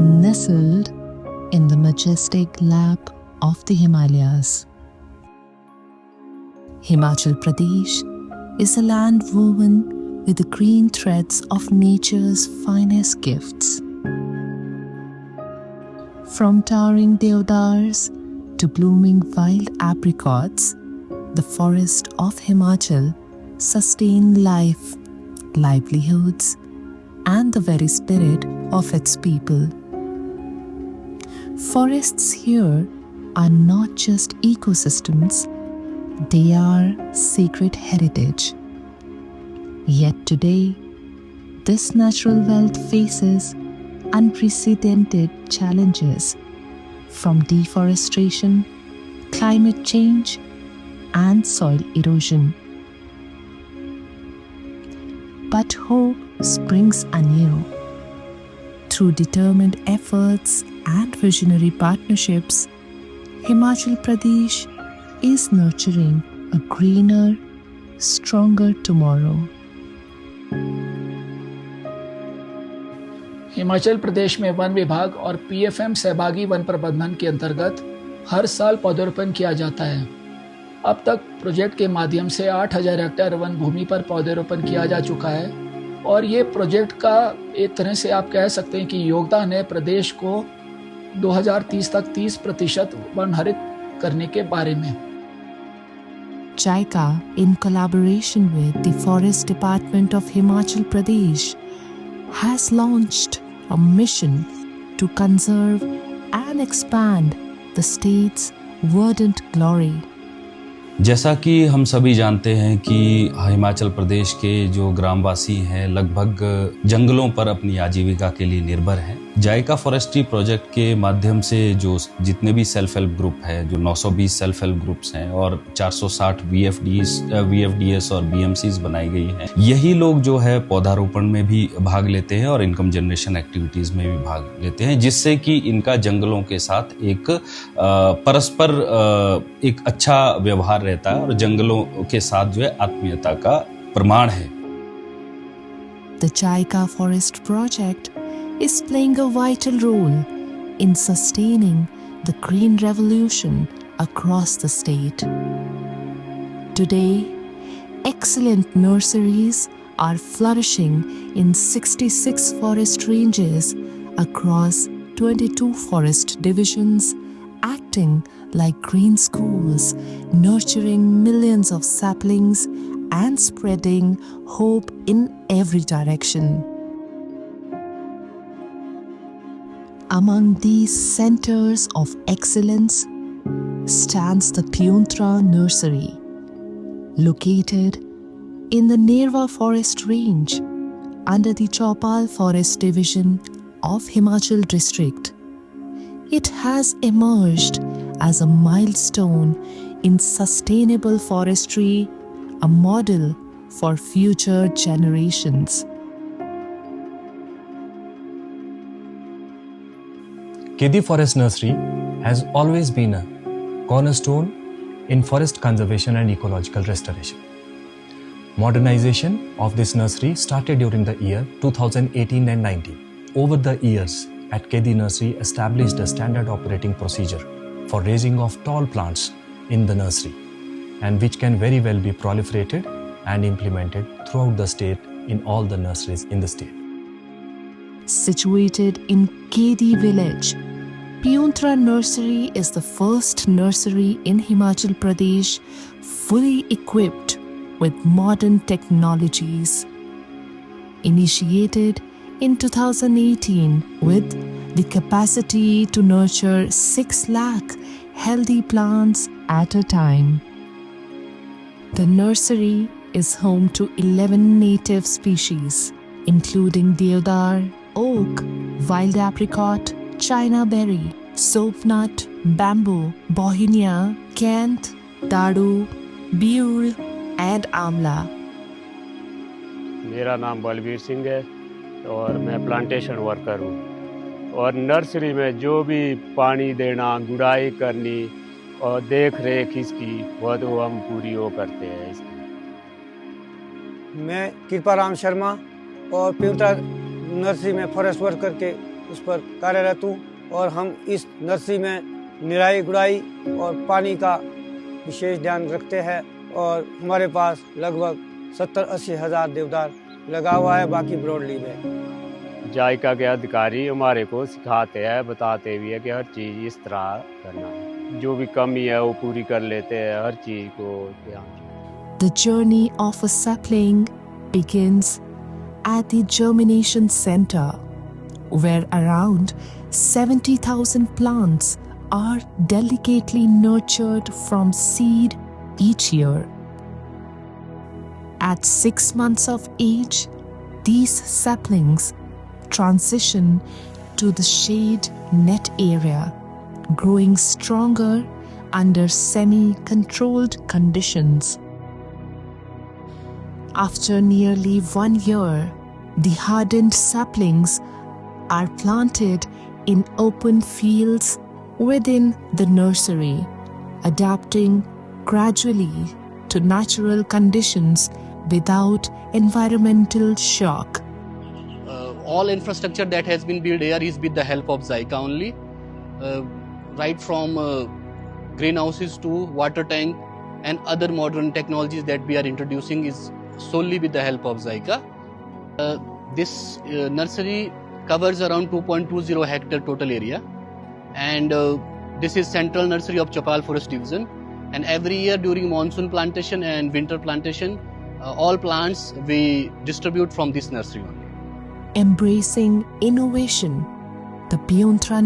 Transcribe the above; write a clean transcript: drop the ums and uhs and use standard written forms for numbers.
nestled in the majestic lap of the Himalayas. Himachal Pradesh is a land woven with the green threads of nature's finest gifts. From towering deodars to blooming wild apricots, the forest of Himachal sustain life, livelihoods, and the very spirit of its people. Forests here are not just ecosystems, they are sacred heritage. Yet today, this natural wealth faces unprecedented challenges from deforestation, climate change, and soil erosion. But hope springs anew. Through determined efforts and visionary partnerships, Himachal Pradesh is nurturing a greener, stronger tomorrow. Himachal Pradesh में one विभाग और PFM सहभागी one प्रबंधन के अंतर्गत हर साल पौधरोपण किया जाता है। अब तक प्रोजेक्ट के माध्यम से 8,000 हेक्टेयर वन भूमि पर पौधरोपण किया जा चुका है और ये प्रोजेक्ट का एक तरह से आप कह सकते हैं कि योगदान है प्रदेश को 2030 तक 30% वन हरित करने के बारे में। JICA, in collaboration with the Forest Department of Himachal Pradesh, has launched a mission to conserve and expand the state's verdant glory. जैसा कि हम सभी जानते हैं कि हिमाचल प्रदेश के जो ग्रामवासी हैं लगभग जंगलों पर अपनी आजीविका के लिए निर्भर हैं। जायका फॉरेस्ट्री प्रोजेक्ट के माध्यम से जो जितने भी सेल्फ हेल्प ग्रुप हैं, जो 920 सेल्फ हेल्प ग्रुप्स हैं और 460 VFDS और BMCs बनाई गई हैं, यही लोग जो है पौधारोपण में भी भाग लेते हैं और इनकम जनरेशन एक्टिविटीज में भी भाग लेते हैं, जिससे कि इनका जंगलों के साथ एक परस्पर एक अच्छा व्यवहार रहता है और जंगलों के साथ जो है आत्मीयता का प्रमाण है। The JICA Forest Project is playing a vital role in sustaining the green revolution across the state. Today, excellent nurseries are flourishing in 66 forest ranges across 22 forest divisions, acting like green schools, nurturing millions of saplings and spreading hope in every direction. Among these centers of excellence stands the Pyuntra Nursery, located in the Nerva Forest Range under the Chaupal Forest Division of Himachal District. It has emerged as a milestone in sustainable forestry, a model for future generations. Kedi Forest Nursery has always been a cornerstone in forest conservation and ecological restoration. Modernization of this nursery started during the year 2018 and 19. Over the years, at Kedi Nursery established a standard operating procedure for raising of tall plants in the nursery, and which can very well be proliferated and implemented throughout the state in all the nurseries in the state. Situated in Kedi village, Pyuntra Nursery is the first nursery in Himachal Pradesh fully equipped with modern technologies. Initiated in 2018 with the capacity to nurture 6 lakh healthy plants at a time. The nursery is home to 11 native species, including deodar, oak, wild apricot, china berry, soapnut, bamboo, bohinia, kent, dadu, beul, and amla. मेरा नाम बलबीर सिंह है और मैं plantation worker हूँ और nursery में जो भी पानी देना, गुड़ाई करनी और देख रेख इसकी वो तो हम पूरी वो करते हैं इसकी। मैं कृपाराम शर्मा और प्यूंत्रा नर्सरी में फॉरेस्ट वर्कर के उस पर कार्यरत हूँ और हम इस नर्सरी में निराई गुड़ाई और पानी का विशेष ध्यान रखते हैं और हमारे पास लगभग 70-80 हज़ार देवदार लगा हुआ है, बाकी ब्रॉडली में। जायका के अधिकारी हमारे को सिखाते हैं, बताते भी है कि हर चीज़ इस तरह करना है, जो भी कमी है वो पूरी कर लेते हैं, हर चीज़ को ध्यान। The journey of a sapling begins at the germination center, where around 70,000 plants are delicately nurtured from seed each year. At 6 months of age, these saplings transition to the shade net area, growing stronger under semi-controlled conditions. After nearly 1 year, the hardened saplings are planted in open fields within the nursery, adapting gradually to natural conditions without environmental shock. All infrastructure that has been built here is with the help of Zyka only, right from greenhouses to water tank and other modern technologies that we are introducing is solely with the help of Zyka. This nursery covers around 2.20 hectare total area, and this is central nursery of Chapal Forest Division, and every year during monsoon plantation and winter plantation, all plants we distribute from this nursery only. Embracing innovation, the Piontra